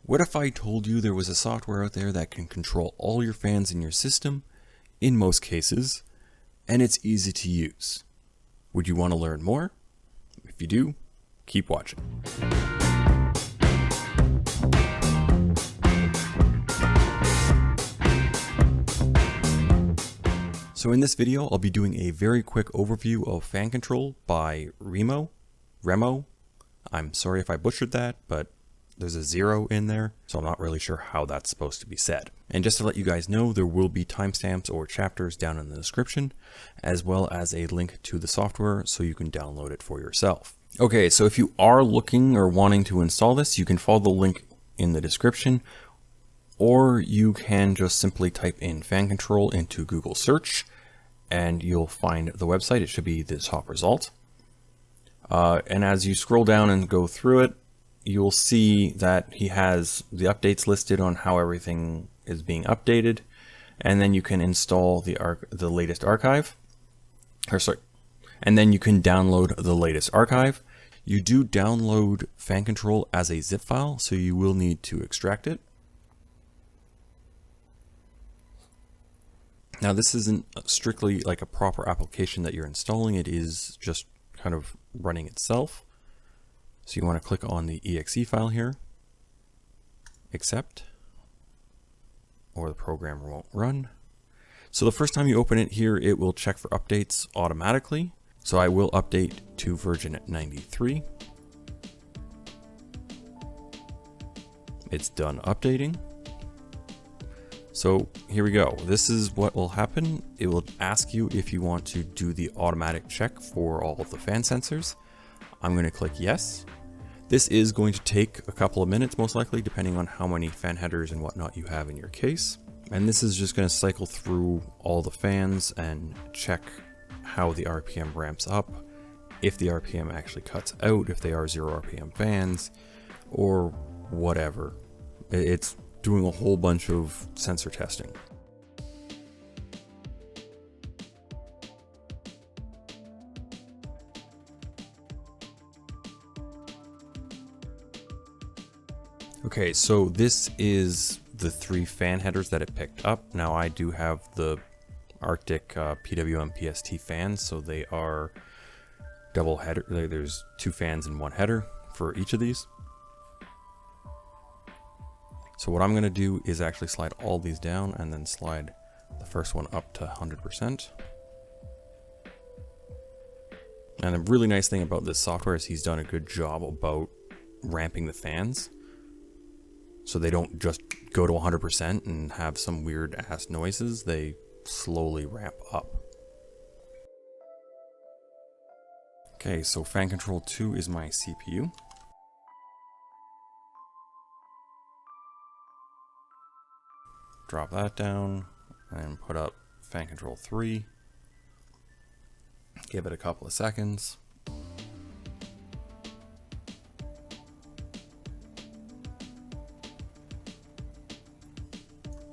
What if I told you there was a software out there that can control all your fans in your system, in most cases, and it's easy to use? Would you want to learn more? If you do, keep watching. So in this video, I'll be doing a very quick overview of fan control by Rem0o. I'm sorry if I butchered that, but there's a 0 in there, so I'm not really sure how that's supposed to be said. And just to let you guys know, there will be timestamps or chapters down in the description, as well as a link to the software so you can download it for yourself. Okay, so if you are looking or wanting to install this, you can follow the link in the description, or you can just simply type in fan control into Google search, and you'll find the website. It should be the top result. And as you scroll down and go through it, you'll see that he has the updates listed on how everything is being updated, and then you can install the latest archive, and then you can download the latest archive. You do download fan control as a zip file, so you will need to extract it. Now this isn't strictly like a proper application that you're installing, it is just kind of running itself. So you want to click on the exe file here, accept, or the program won't run. So the first time you open it here, it will check for updates automatically. So I will update to version 93. It's done updating. So here we go. This is what will happen. It will ask you if you want to do the automatic check for all of the fan sensors. I'm going to click yes. This is going to take a couple of minutes, most likely, depending on how many fan headers and whatnot you have in your case. And this is just going to cycle through all the fans and check how the RPM ramps up, if the RPM actually cuts out, if they are 0 RPM fans, or whatever. It's doing a whole bunch of sensor testing. Okay, so this is the 3 fan headers that it picked up. Now I do have the Arctic PWM PST fans, so they are double header. There's 2 fans and 1 header for each of these. So what I'm going to do is actually slide all these down and then slide the first one up to 100%. And the really nice thing about this software is he's done a good job about ramping the fans, so they don't just go to 100% and have some weird ass noises. They slowly ramp up. Okay, so fan control 2 is my CPU. Drop that down and put up fan control 3. Give it a couple of seconds.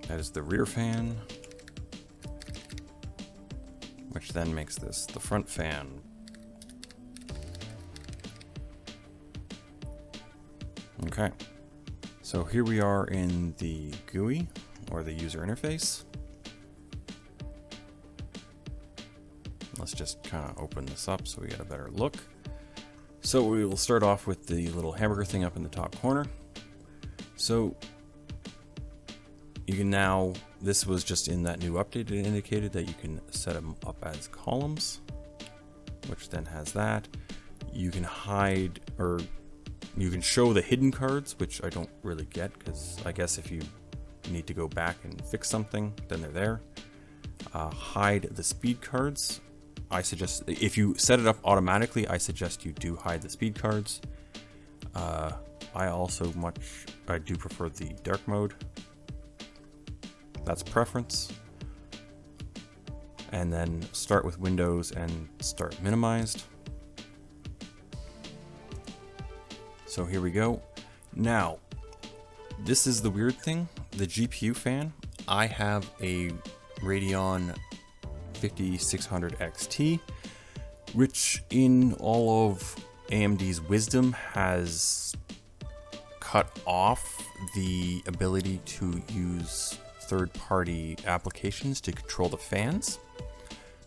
That is the rear fan, which then makes this the front fan. Okay, so here we are in the GUI, or the user interface. Let's just kind of open this up so we get a better look. So we will start off with the little hamburger thing up in the top corner. So you can now, this was just in that new update, it indicated that you can set them up as columns, which then has that. You can hide, or you can show the hidden cards, which I don't really get, because I guess if you need to go back and fix something, then they're there. Hide the speed cards. I suggest, if you set it up automatically, I suggest you do hide the speed cards. I do prefer the dark mode. That's preference. And then start with Windows and start minimized. So here we go. Now, this is the weird thing. The GPU fan, I have a Radeon 5600 XT, which in all of AMD's wisdom has cut off the ability to use third-party applications to control the fans.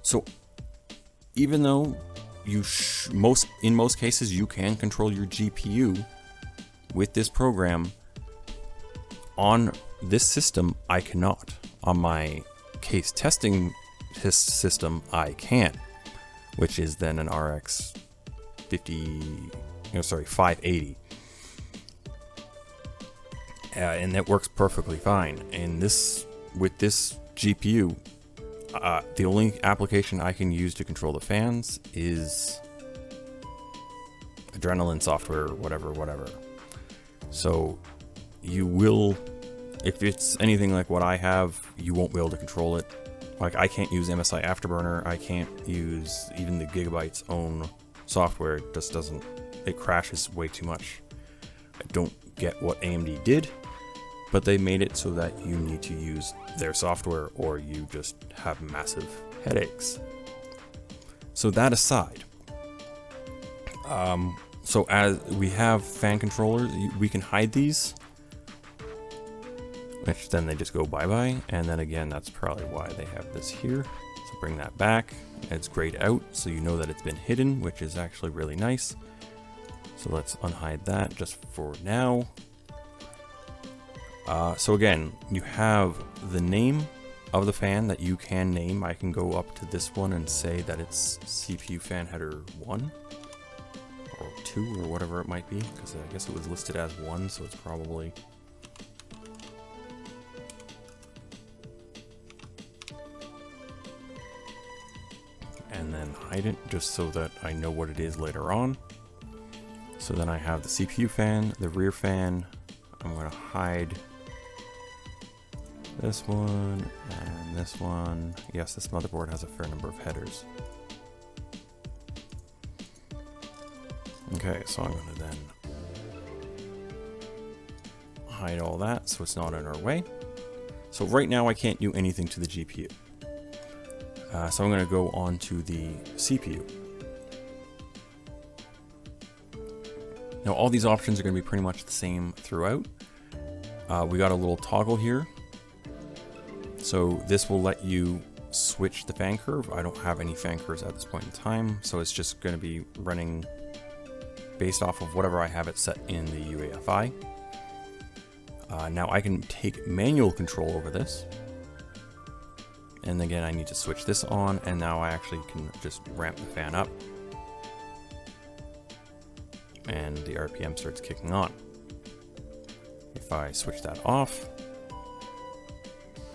So even though in most cases you can control your GPU with this program, on this system I cannot. On my case testing system I can, which is then an RX 580. And that works perfectly fine. And with this GPU, the only application I can use to control the fans is Adrenaline software, whatever. So you will, if it's anything like what I have, you won't be able to control it. Like, I can't use MSI Afterburner, I can't use even the Gigabyte's own software. It just doesn't, it crashes way too much. I don't get what AMD did, but they made it so that you need to use their software or you just have massive headaches. So that aside, so as we have fan controllers, we can hide these, which then they just go bye-bye. And then again, that's probably why they have this here. So bring that back. It's grayed out, so you know that it's been hidden, which is actually really nice. So let's unhide that just for now. So again, you have the name of the fan that you can name. I can go up to this one and say that it's CPU fan header 1 or 2 or whatever it might be, because I guess it was listed as 1, so it's probably... and then hide it just so that I know what it is later on. So then I have the CPU fan, the rear fan. I'm going to hide this one and this one. Yes, this motherboard has a fair number of headers. Okay, so I'm going to then hide all that so it's not in our way. So right now I can't do anything to the GPU. So I'm going to go on to the CPU. Now all these options are going to be pretty much the same throughout. We got a little toggle here. So this will let you switch the fan curve. I don't have any fan curves at this point in time, so it's just going to be running based off of whatever I have it set in the UEFI. Now I can take manual control over this. And again, I need to switch this on, and now I actually can just ramp the fan up. And the RPM starts kicking on. If I switch that off,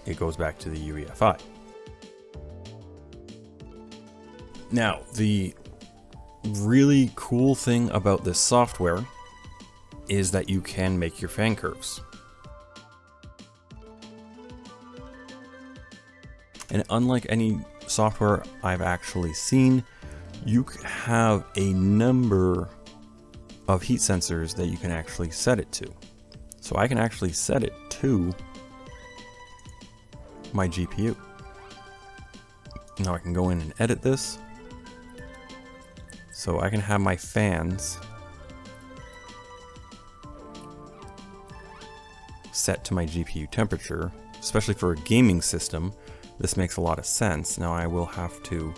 it goes back to the UEFI. Now, the really cool thing about this software is that you can make your fan curves. And unlike any software I've actually seen, you have a number of heat sensors that you can actually set it to. So I can actually set it to my GPU. Now I can go in and edit this. So I can have my fans set to my GPU temperature, especially for a gaming system. This makes a lot of sense. Now I will have to,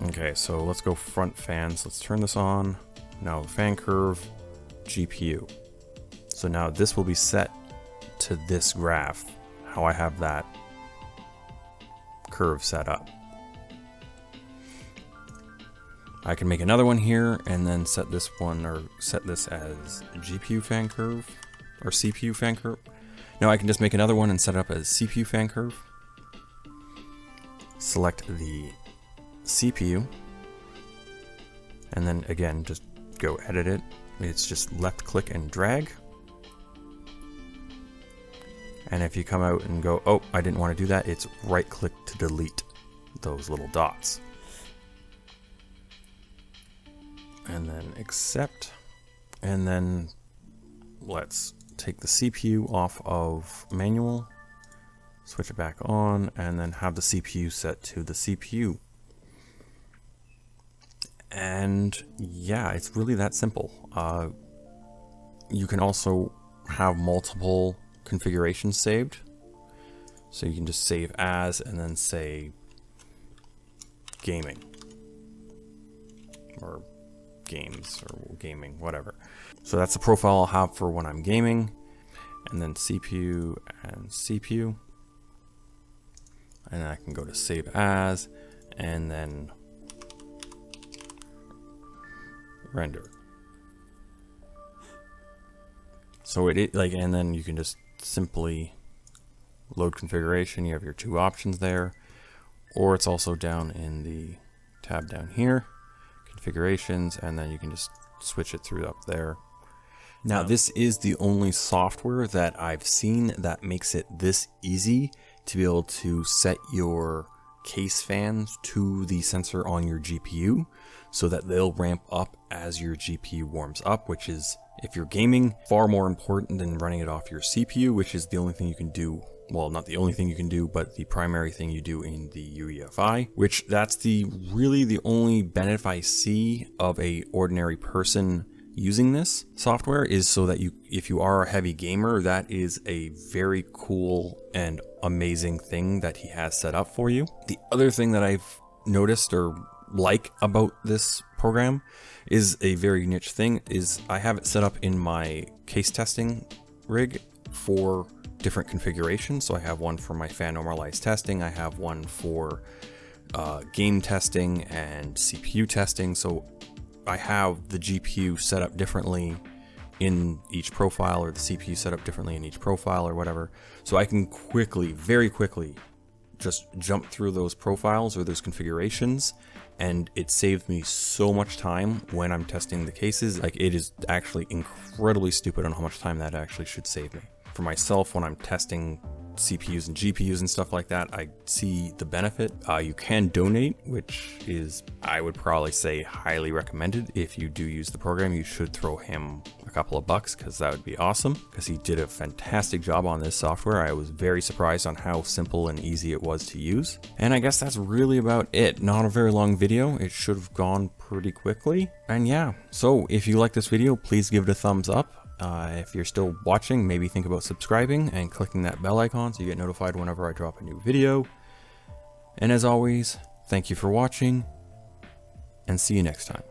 okay, so let's go front fans. Let's turn this on. Now fan curve, GPU. So now this will be set to this graph, how I have that curve set up. I can make another one here and then set this one, or set this as GPU fan curve or CPU fan curve. Now I can just make another one and set it up as CPU fan curve. Select the CPU. And then again, just go edit it. It's just left click and drag. And if you come out and go, oh, I didn't want to do that, it's right click to delete those little dots. And then accept. And then let's take the CPU off of manual, switch it back on, and then have the CPU set to the CPU. And yeah, it's really that simple. you can also have multiple configurations saved. So you can just save as and then say gaming or games or gaming, whatever. So that's the profile I'll have for when I'm gaming, and then CPU and CPU. And I can go to save as and then render. So and then you can just simply load configuration. You have your two options there, or it's also down in the tab down here, configurations, and then you can just switch it through up there. Now, this is the only software that I've seen that makes it this easy to be able to set your case fans to the sensor on your GPU so that they'll ramp up as your GPU warms up, which is, if you're gaming, far more important than running it off your CPU, which is the only thing you can do. Well, not the only thing you can do, but the primary thing you do in the UEFI, which that's really the only benefit I see of a ordinary person using this software, is so that if you are a heavy gamer, that is a very cool and amazing thing that he has set up for you. The other thing that I've noticed or like about this program is a very niche thing, is I have it set up in my case testing rig for different configurations. So I have one for my fan normalized testing, I have one for game testing and CPU testing. So I have the GPU set up differently in each profile, or the CPU set up differently in each profile, or whatever. So I can very quickly just jump through those profiles or those configurations, and it saved me so much time when I'm testing the cases. Like, it is actually incredibly stupid on how much time that actually should save me. For myself, when I'm testing CPUs and GPUs and stuff like that, I see the benefit. You can donate, which is, I would probably say, highly recommended. If you do use the program, you should throw him a couple of bucks, because that would be awesome, because he did a fantastic job on this software. I was very surprised on how simple and easy it was to use. And I guess that's really about it. Not a very long video. It should have gone pretty quickly. And yeah, so if you like this video, please give it a thumbs up. If you're still watching, maybe think about subscribing and clicking that bell icon so you get notified whenever I drop a new video. And as always, thank you for watching, and see you next time.